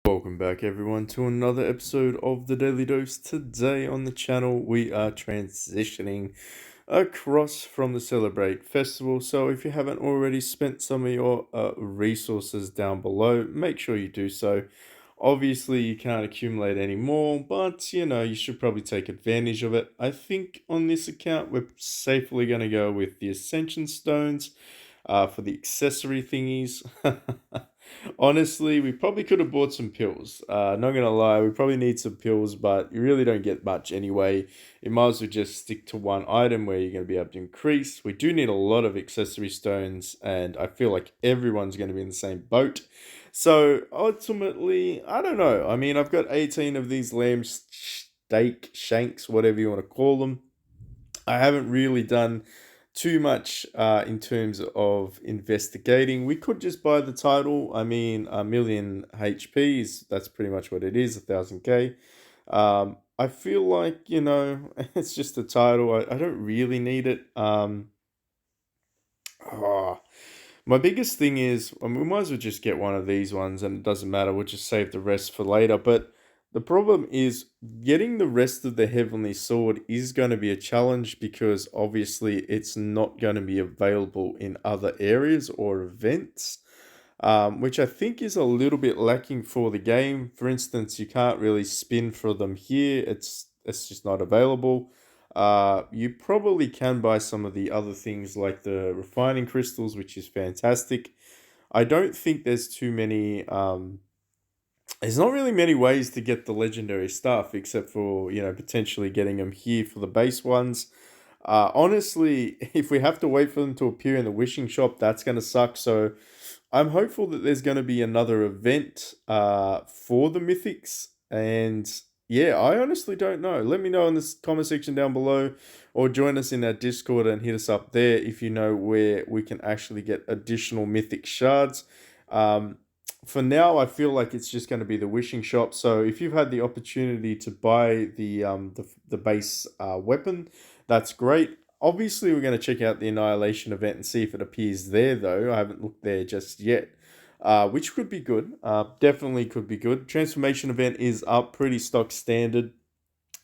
Welcome back, everyone, to another episode of the Daily Dose. Today on the channel, we are transitioning across from the Celebrate Festival. So, if you haven't already spent some of your resources down below, make sure you do so. Obviously, you can't accumulate any more, but you should probably take advantage of it. I think on this account, we're safely going to go with the Ascension Stones for the accessory thingies. Honestly, we probably could have bought some pills. Not gonna lie, we probably need some pills, but you really don't get much anyway. You might as well just stick to one item where you're gonna be able to increase. We do need a lot of accessory stones, and I feel like everyone's gonna be in the same boat. So ultimately, I don't know. I mean, I've got 18 of these lamb steak shanks, whatever you want to call them. I haven't really done too much in terms of investigating. We could just buy the title. I mean, a million HPs, that's pretty much what it is, 1000k. I feel like, it's just a title. I don't really need it. Ah, my biggest thing is, I mean, we might as well just get one of these ones and it doesn't matter. We'll just save the rest for later. But the problem is getting the rest of the Heavenly Sword is going to be a challenge because obviously it's not going to be available in other areas or events, which I think is a little bit lacking for the game. For instance, you can't really spin for them here. It's just not available. You probably can buy some of the other things like the refining crystals, which is fantastic. I don't think there's too many. There's not really many ways to get the legendary stuff except for potentially getting them here for the base ones. Honestly, if we have to wait for them to appear in the wishing shop, that's gonna suck. So I'm hopeful that there's going to be another event for the Mythics. And yeah, I honestly don't know. Let me know in the comment section down below or join us in our Discord and hit us up there if you know where we can actually get additional Mythic shards. Um, for now, I feel like it's just going to be the wishing shop. So if you've had the opportunity to buy the base weapon, that's great. Obviously, we're going to check out the Annihilation event and see if it appears there, though. I haven't looked there just yet, which could be good. Definitely could be good. Transformation event is up, pretty stock standard.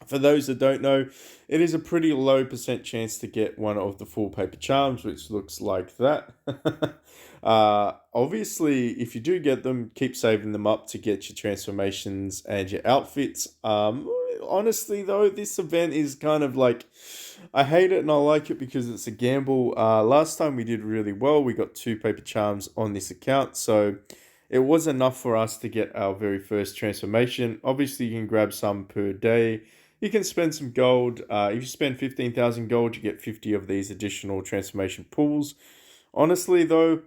For those that don't know, it is a pretty low percent chance to get one of the full paper charms, which looks like that. Obviously, if you do get them, keep saving them up to get your transformations and your outfits. Honestly, though, this event is kind of like I hate it and I like it because it's a gamble. Last time we did really well. We got 2 paper charms on this account, so it was enough for us to get our very first transformation. Obviously, you can grab some per day. You can spend some gold. If you spend 15,000 gold, you get 50 of these additional transformation pools. Honestly, though,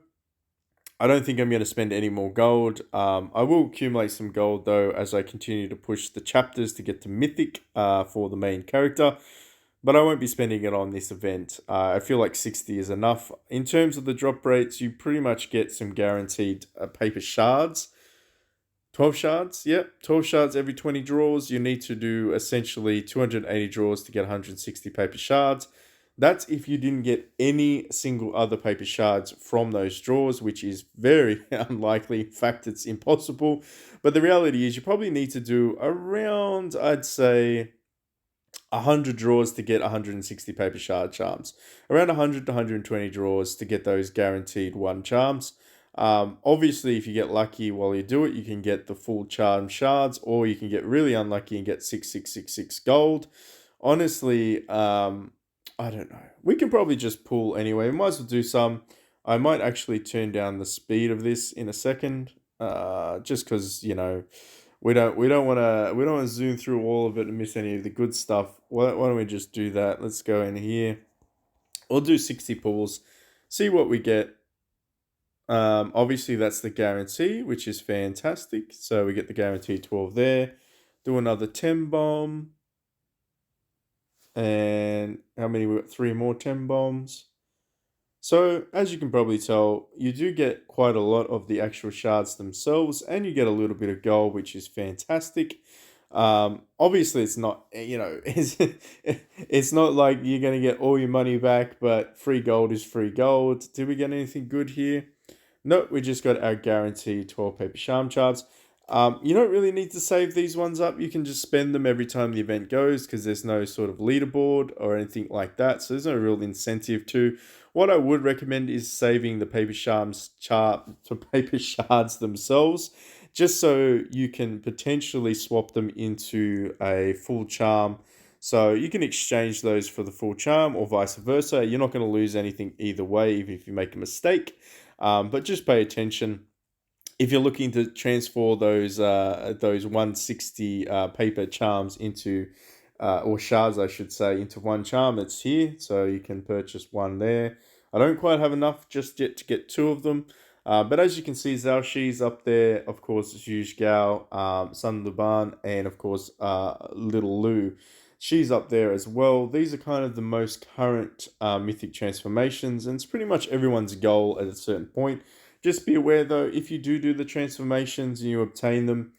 I don't think I'm going to spend any more gold. I will accumulate some gold, though, as I continue to push the chapters to get to Mythic for the main character. But I won't be spending it on this event. I feel like 60 is enough. In terms of the drop rates, you pretty much get some guaranteed paper shards. 12 shards, yep. 12 shards every 20 draws. You need to do essentially 280 draws to get 160 paper shards. That's if you didn't get any single other paper shards from those draws, which is very unlikely. In fact, it's impossible. But the reality is you probably need to do around, I'd say, 100 draws to get 160 paper shard charms. Around 100 to 120 draws to get those guaranteed 1 charms. Obviously, if you get lucky while you do it, you can get the full charm shards, or you can get really unlucky and get 6666 gold. Honestly, I don't know. We can probably just pull anyway. We might as well do some. I might actually turn down the speed of this in a second, just because we don't want to zoom through all of it and miss any of the good stuff. Why don't we just do that? Let's go in here. We'll do 60 pulls, see what we get. Obviously that's the guarantee, which is fantastic. So we get the guarantee 12 there. Do another 10 bomb. And how many? We got 3 more 10 bombs. So as you can probably tell, you do get quite a lot of the actual shards themselves, and you get a little bit of gold, which is fantastic. Obviously, it's not it's not like you're gonna get all your money back, but free gold is free gold. Did we get anything good here? No, we just got our guaranteed 12 paper charm shards. You don't really need to save these ones up. You can just spend them every time the event goes because there's no sort of leaderboard or anything like that. So there's no real incentive to. What I would recommend is saving the paper shards to paper shards themselves, just so you can potentially swap them into a full charm. So you can exchange those for the full charm or vice versa. You're not going to lose anything either way, even if you make a mistake. But just pay attention if you're looking to transfer those 160 paper charms into or shards, I should say, into one charm, it's here, so you can purchase one there. I don't quite have enough just yet to get two of them, but as you can see, Zhao Shi's up there, of course, Zhuge Gao, Sun Luban, and of course, Little Lu. She's up there as well. These are kind of the most current mythic transformations, and it's pretty much everyone's goal at a certain point. Just be aware though, if you do the transformations and you obtain them,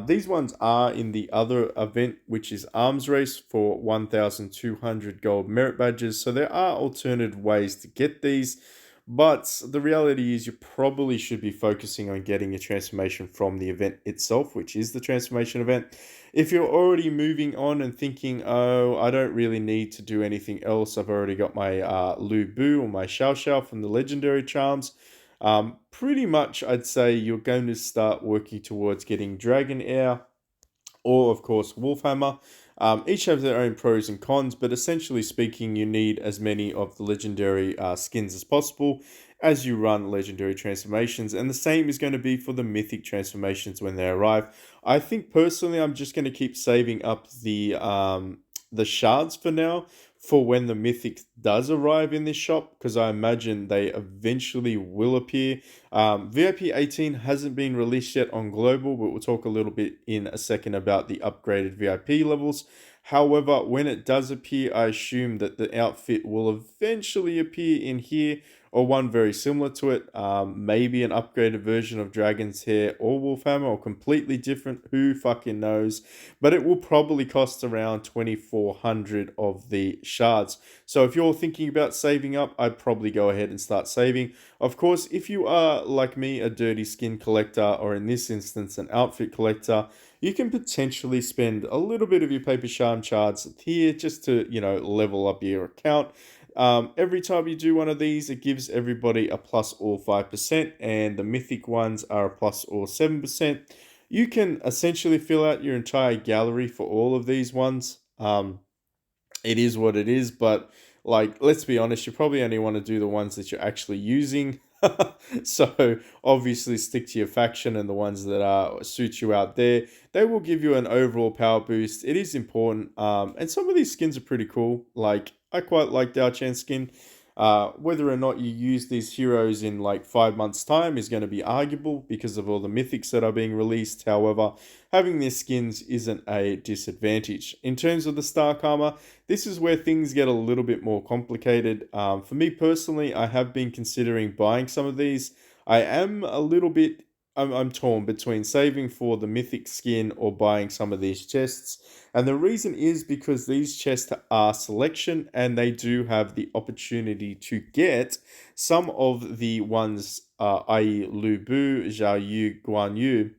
these ones are in the other event, which is Arms Race for 1,200 gold merit badges. So there are alternative ways to get these, but the reality is you probably should be focusing on getting a transformation from the event itself, which is the transformation event. If you're already moving on and thinking, oh, I don't really need to do anything else, I've already got my Lu Bu or my Xiao Xiao from the legendary charms. Pretty much, I'd say you're going to start working towards getting Dragon Air or, of course, Wolfhammer. Each have their own pros and cons, but essentially speaking, you need as many of the legendary skins as possible as you run legendary transformations, and the same is going to be for the mythic transformations when they arrive. I think personally, I'm just going to keep saving up the shards for now for when the mythic does arrive in this shop, because I imagine they eventually will appear. VIP 18 hasn't been released yet on global, but we'll talk a little bit in a second about the upgraded VIP levels. However, when it does appear, I assume that the outfit will eventually appear in here, or one very similar to it. Maybe an upgraded version of Dragon's Hair or Wolfhammer, or completely different. Who fucking knows? But it will probably cost around 2,400 of the shards. So if you're thinking about saving up, I'd probably go ahead and start saving. Of course, if you are, like me, a dirty skin collector, or in this instance, an outfit collector, you can potentially spend a little bit of your paper charm shards here just to, level up your account. Every time you do one of these, it gives everybody a plus or 5%, and the mythic ones are a plus or 7%. You can essentially fill out your entire gallery for all of these ones. It is what it is, but like, let's be honest, you probably only want to do the ones that you're actually using. So obviously stick to your faction and the ones that suit you out there. They will give you an overall power boost. It is important. And some of these skins are pretty cool. Like, I quite like Dao Chan skin. Whether or not you use these heroes in like 5 months' time is going to be arguable because of all the mythics that are being released. However, having their skins isn't a disadvantage. In terms of the Stark Armor, this is where things get a little bit more complicated. For me personally, I have been considering buying some of these. I am a little bit I'm torn between saving for the mythic skin or buying some of these chests. And the reason is because these chests are selection and they do have the opportunity to get some of the ones, i.e. Lu Bu, Zhao Yu, Guan Yu,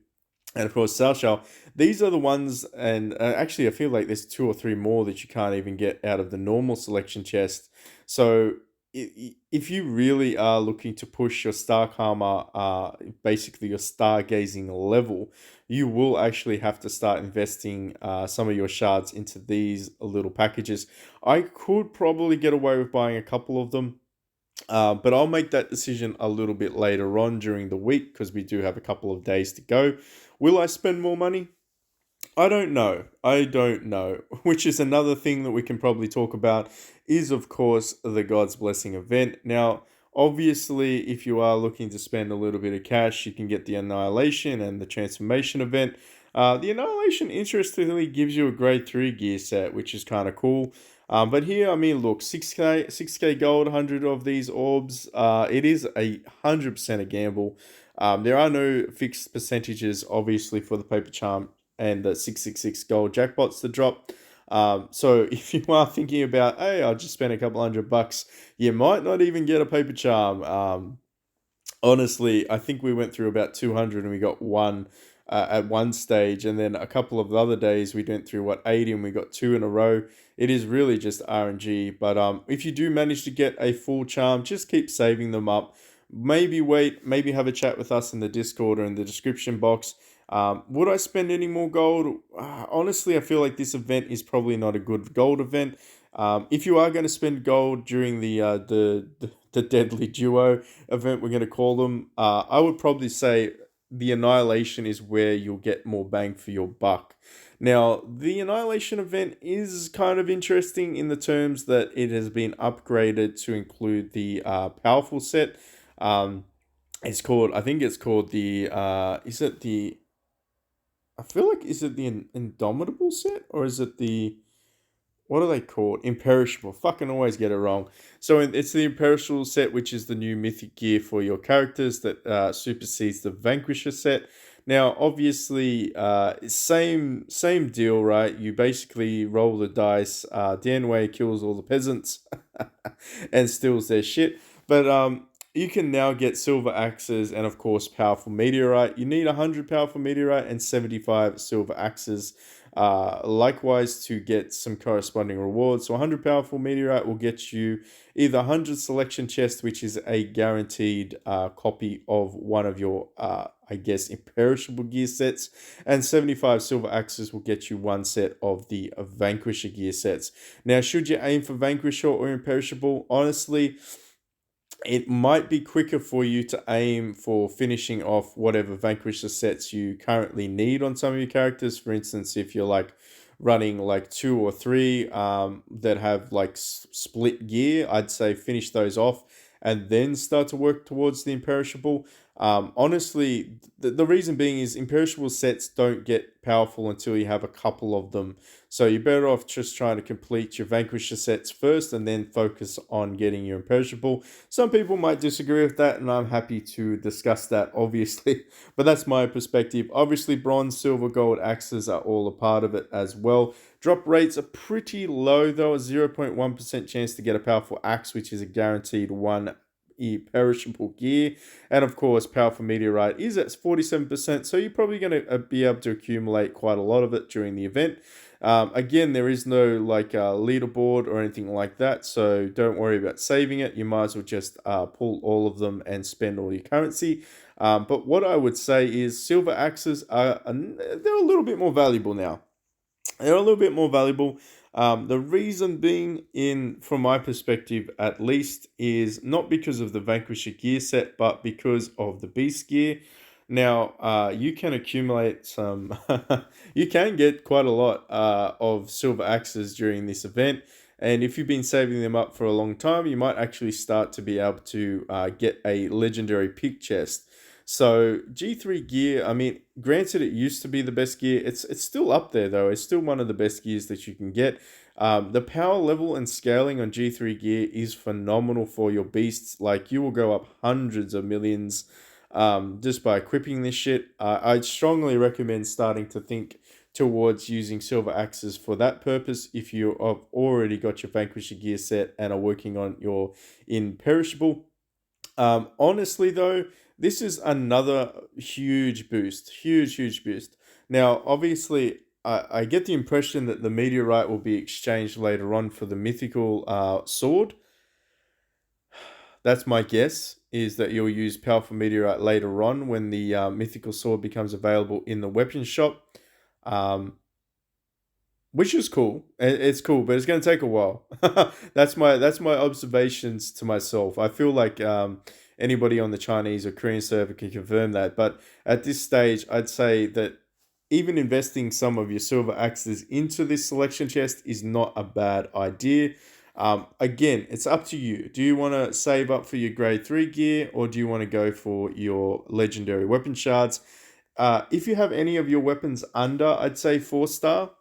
and of course Cao Cao. These are the ones, and actually I feel like there's two or three more that you can't even get out of the normal selection chest. So if you really are looking to push your Stark Armor, basically your stargazing level, you will actually have to start investing some of your shards into these little packages. I could probably get away with buying a couple of them, but I'll make that decision a little bit later on during the week because we do have a couple of days to go. Will I spend more money? I don't know. I don't know. Which is another thing that we can probably talk about is, of course, the God's Blessing event. Now, obviously, if you are looking to spend a little bit of cash, you can get the Annihilation and the Transformation event. The Annihilation, interestingly, gives you a grade 3 gear set, which is kind of cool. But here, I mean, look, 6k gold, 100 of these orbs. It is 100% a gamble. There are no fixed percentages, obviously, for the Paper Charm and the 666 gold jackpots to drop. So if you are thinking about, hey, I'll just spend a couple $100, you might not even get a Paper Charm. Honestly, I think we went through about 200 and we got one at one stage, and then a couple of the other days we went through 80 and we got two in a row. It is really just RNG. But if you do manage to get a full charm, just keep saving them up. Maybe wait, maybe have a chat with us in the Discord or in the description box. Would I spend any more gold? Honestly, I feel like this event is probably not a good gold event. If you are going to spend gold during the Deadly Duo event, we're going to call them, I would probably say the Annihilation is where you'll get more bang for your buck. Now, the Annihilation event is kind of interesting in the terms that it has been upgraded to include the powerful set. Um, I think it's called is it the, I feel like, is it the Indomitable set or is it the, what are they called? Imperishable. Fucking always get it wrong. So it's the Imperishable set, which is the new Mythic gear for your characters that supersedes the Vanquisher set. Now, obviously, same deal, right? You basically roll the dice. Danway kills all the peasants and steals their shit. But you can now get silver axes and, of course, powerful meteorite. You need 100 powerful meteorite and 75 silver axes. Likewise, to get some corresponding rewards. So 100 powerful meteorite will get you either 100 selection chests, which is a guaranteed copy of one of your, I guess, imperishable gear sets, and 75 silver axes will get you one set of the Vanquisher gear sets. Now, should you aim for Vanquisher or imperishable? Honestly, it might be quicker for you to aim for finishing off whatever Vanquisher sets you currently need on some of your characters. For instance, if you're like running like two or three that have like split gear, I'd say finish those off and then start to work towards the imperishable. Honestly, the reason being is imperishable sets don't get powerful until you have a couple of them. So you're better off just trying to complete your Vanquisher sets first and then focus on getting your imperishable. Some people might disagree with that, and I'm happy to discuss that, obviously. But that's my perspective. Obviously, bronze, silver, gold axes are all a part of it as well. Drop rates are pretty low, though. A 0.1% chance to get a powerful axe, which is a guaranteed one perishable gear, and of course powerful meteorite is at 47%, so you're probably going to be able to accumulate quite a lot of it during the event. Again, there is no like leaderboard or anything like that, so don't worry about saving it. You might as well just pull all of them and spend all your currency. But what I would say is silver axes they're a little bit more valuable now. They're a little bit more valuable. The reason being, from my perspective at least, is not because of the Vanquisher gear set, but because of the Beast gear. Now, you can accumulate some, you can get quite a lot of silver axes during this event. And if you've been saving them up for a long time, you might actually start to be able to get a legendary pick chest. So G3 gear, I mean, granted it used to be the best gear. It's still up there though. It's still one of the best gears that you can get. The power level and scaling on G3 gear is phenomenal for your beasts. Like you will go up hundreds of millions just by equipping this shit. I'd strongly recommend starting to think towards using silver axes for that purpose if you have already got your Vanquisher gear set and are working on your imperishable. Honestly, though, this is another huge boost. Huge boost. Now, obviously, I get the impression that the meteorite will be exchanged later on for the mythical sword. That's my guess, is that you'll use powerful meteorite later on when the mythical sword becomes available in the weapon shop. Which is cool. It's cool, but it's going to take a while. That's my observations to myself. I feel like anybody on the Chinese or Korean server can confirm that. But at this stage, I'd say that even investing some of your silver axes into this selection chest is not a bad idea. Again, it's up to you. Do you want to save up for your grade 3 gear, or do you want to go for your legendary weapon shards? If you have any of your weapons under, I'd say 4-star,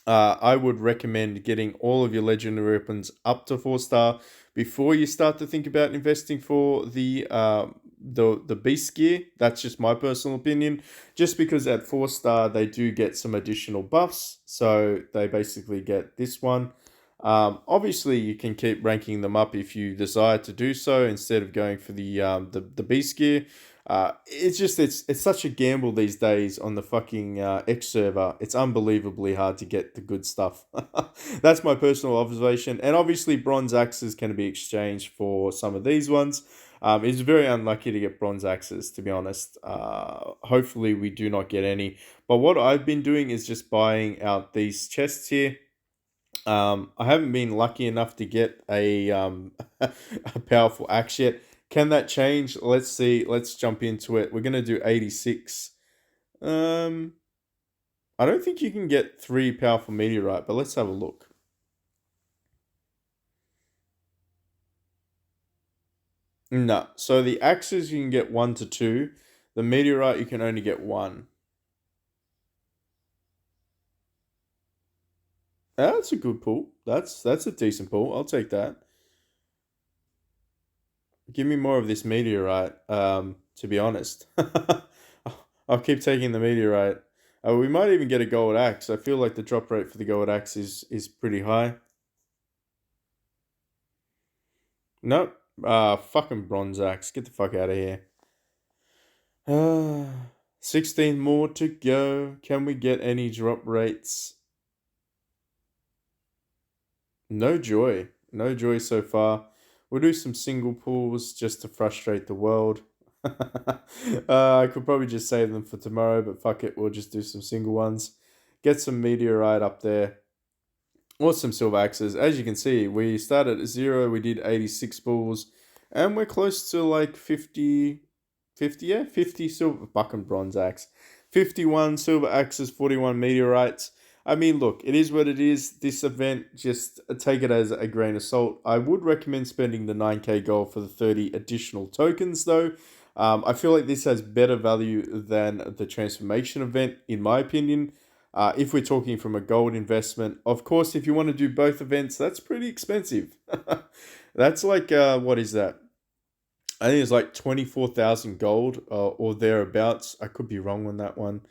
I would recommend getting all of your legendary weapons up to 4-star before you start to think about investing for the beast gear. That's just my personal opinion. Just because at 4-star they do get some additional buffs, so they basically get this one. Obviously, you can keep ranking them up if you desire to do so instead of going for the beast gear. It's such a gamble these days on the fucking X server. It's unbelievably hard to get the good stuff. That's my personal observation. And obviously, bronze axes can be exchanged for some of these ones. It's very unlucky to get bronze axes, to be honest. Hopefully, we do not get any. But what I've been doing is just buying out these chests here. I haven't been lucky enough to get a powerful axe yet. Can that change? Let's see. Let's jump into it. We're gonna do 86. Um, I don't think you can get 3 powerful meteorite, but let's have a look. No. So the axes you can get 1 to 2. The meteorite you can only get 1. That's a good pull. That's a decent pull. I'll take that. Give me more of this meteorite. To be honest, I'll keep taking the meteorite. We might even get a gold axe. I feel like the drop rate for the gold axe is pretty high. Nope. Fucking bronze axe. Get the fuck out of here. 16 more to go. Can we get any drop rates? No joy. No joy so far. We'll do some single pulls just to frustrate the world. I could probably just save them for tomorrow, but fuck it. We'll just do some single ones. Get some meteorite up there. Or some silver axes. As you can see, we started at 0. We did 86 pulls. And we're close to like 50, 50, yeah, 50 silver, fucking bronze axe, 51 silver axes, 41 meteorites. I mean, look, it is what it is. This event, just take it as a grain of salt. I would recommend spending the 9k gold for the 30 additional tokens, though. I feel like this has better value than the transformation event, in my opinion. If we're talking from a gold investment, of course, if you want to do both events, that's pretty expensive. That's like, what is that? I think it's like 24,000 gold or thereabouts. I could be wrong on that one.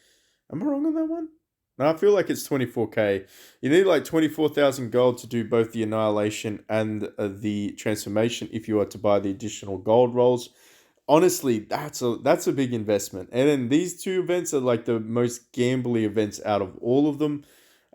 Am I wrong on that one? No, I feel like it's 24k. You need like 24,000 gold to do both the Annihilation and the Transformation if you are to buy the additional gold rolls. Honestly, that's a big investment. And then these two events are like the most gambly events out of all of them.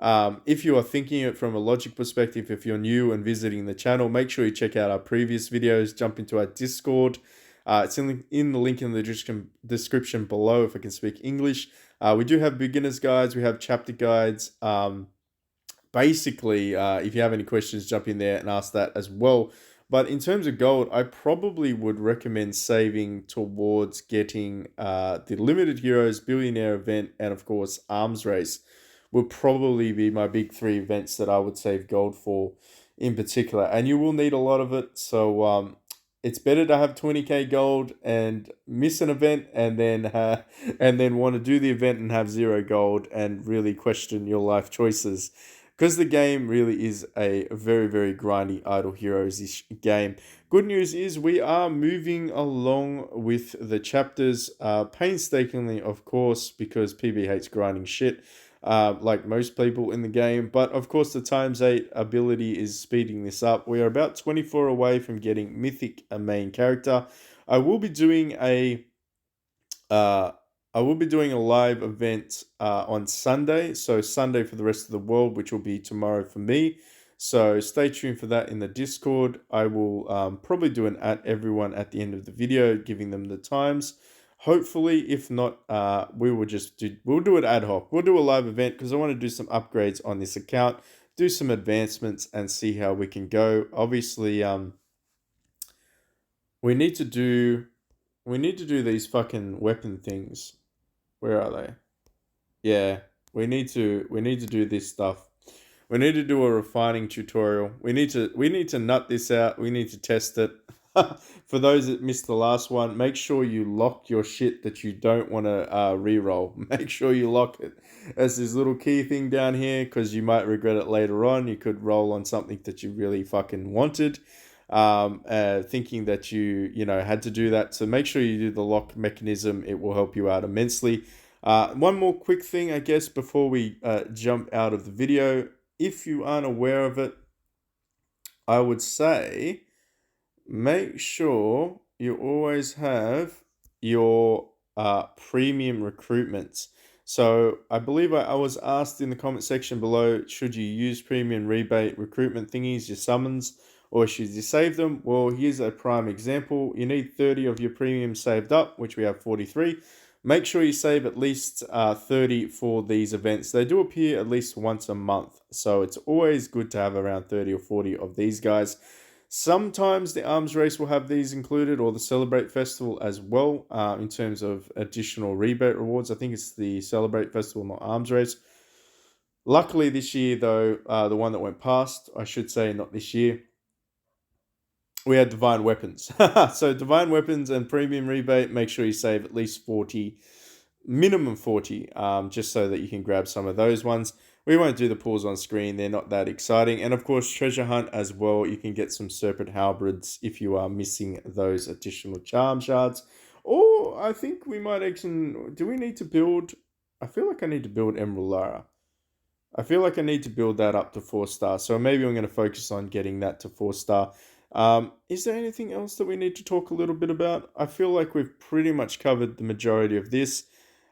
If you are thinking it from a logic perspective, if you're new and visiting the channel, make sure you check out our previous videos, jump into our Discord. It's in the link in the description below if I can speak English. We do have beginner's guides, we have chapter guides. Basically, if you have any questions, jump in there and ask that as well. But in terms of gold, I probably would recommend saving towards getting the Limited Heroes, Billionaire event, and of course, Arms Race would probably be my big 3 events that I would save gold for in particular. And you will need a lot of it. So it's better to have 20k gold and miss an event and then want to do the event and have 0 gold and really question your life choices. Because the game really is a very, very grindy Idle Heroes-ish game. Good news is we are moving along with the chapters painstakingly, of course, because PB hates grinding shit, like most people in the game. But of course, the ×8 ability is speeding this up. We are about 24 away from getting Mythic a main character. I will be doing a uh, live event on Sunday. So Sunday for the rest of the world, which will be tomorrow for me. So stay tuned for that in the Discord. I will probably do an at everyone at the end of the video, giving them the times. Hopefully, if not, we'll do it ad hoc. We'll do a live event because I want to do some upgrades on this account, do some advancements, and see how we can go. Obviously, we need to do these fucking weapon things. Where are they? Yeah, we need to do this stuff. We need to do a refining tutorial. We need to nut this out. We need to test it. For those that missed the last one, make sure you lock your shit that you don't want to re-roll. Make sure you lock it. There's this little key thing down here because you might regret it later on. You could roll on something that you really fucking wanted, thinking that you had to do that. So make sure you do the lock mechanism. It will help you out immensely. One more quick thing, I guess, before we jump out of the video. If you aren't aware of it, I would say make sure you always have your premium recruitments. So I believe I was asked in the comment section below, should you use premium rebate recruitment thingies, your summons, or should you save them? Well, here's a prime example. You need 30 of your premium saved up, which we have 43. Make sure you save at least 30 for these events. They do appear at least once a month, so it's always good to have around 30 or 40 of these guys. Sometimes the Arms Race will have these included, or the Celebrate Festival as well, in terms of additional rebate rewards. I think it's the Celebrate Festival, not Arms Race. Luckily this year, though, the one that went past, I should say, not this year, we had Divine Weapons. So Divine Weapons and Premium Rebate, make sure you save at least 40, minimum 40, just so that you can grab some of those ones. We won't do the pulls on screen. They're not that exciting. And of course, Treasure Hunt as well. You can get some Serpent Halberds if you are missing those additional charm shards. Or I think we might actually... Do we need to build... I feel like I need to build Emerald Lara. I feel like I need to build that up to 4-star. So maybe I'm going to focus on getting that to 4-star. Is there anything else that we need to talk a little bit about? I feel like we've pretty much covered the majority of this.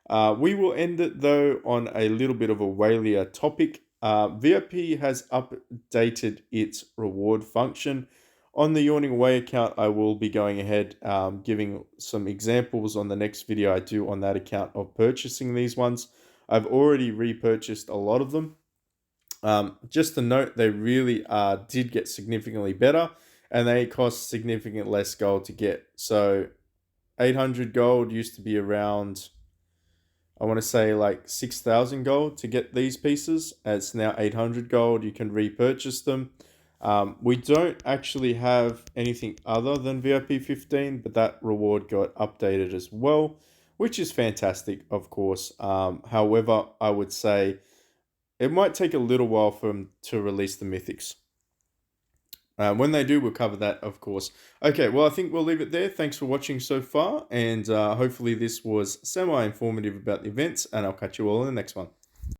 We will end it, though, on a little bit of a whalier topic. VIP has updated its reward function. On the Yawning Away account, I will be going ahead giving some examples on the next video I do on that account of purchasing these ones. I've already repurchased a lot of them. Just to note, they really did get significantly better, and they cost significantly less gold to get. So 800 gold used to be around, I want to say, like 6,000 gold to get these pieces. It's now 800 gold. You can repurchase them. We don't actually have anything other than VIP 15, but that reward got updated as well, which is fantastic, of course. However, I would say it might take a little while for them to release the Mythics. When they do, we'll cover that, of course. Okay, well, I think we'll leave it there. Thanks for watching so far, and hopefully this was semi-informative about the events, and I'll catch you all in the next one.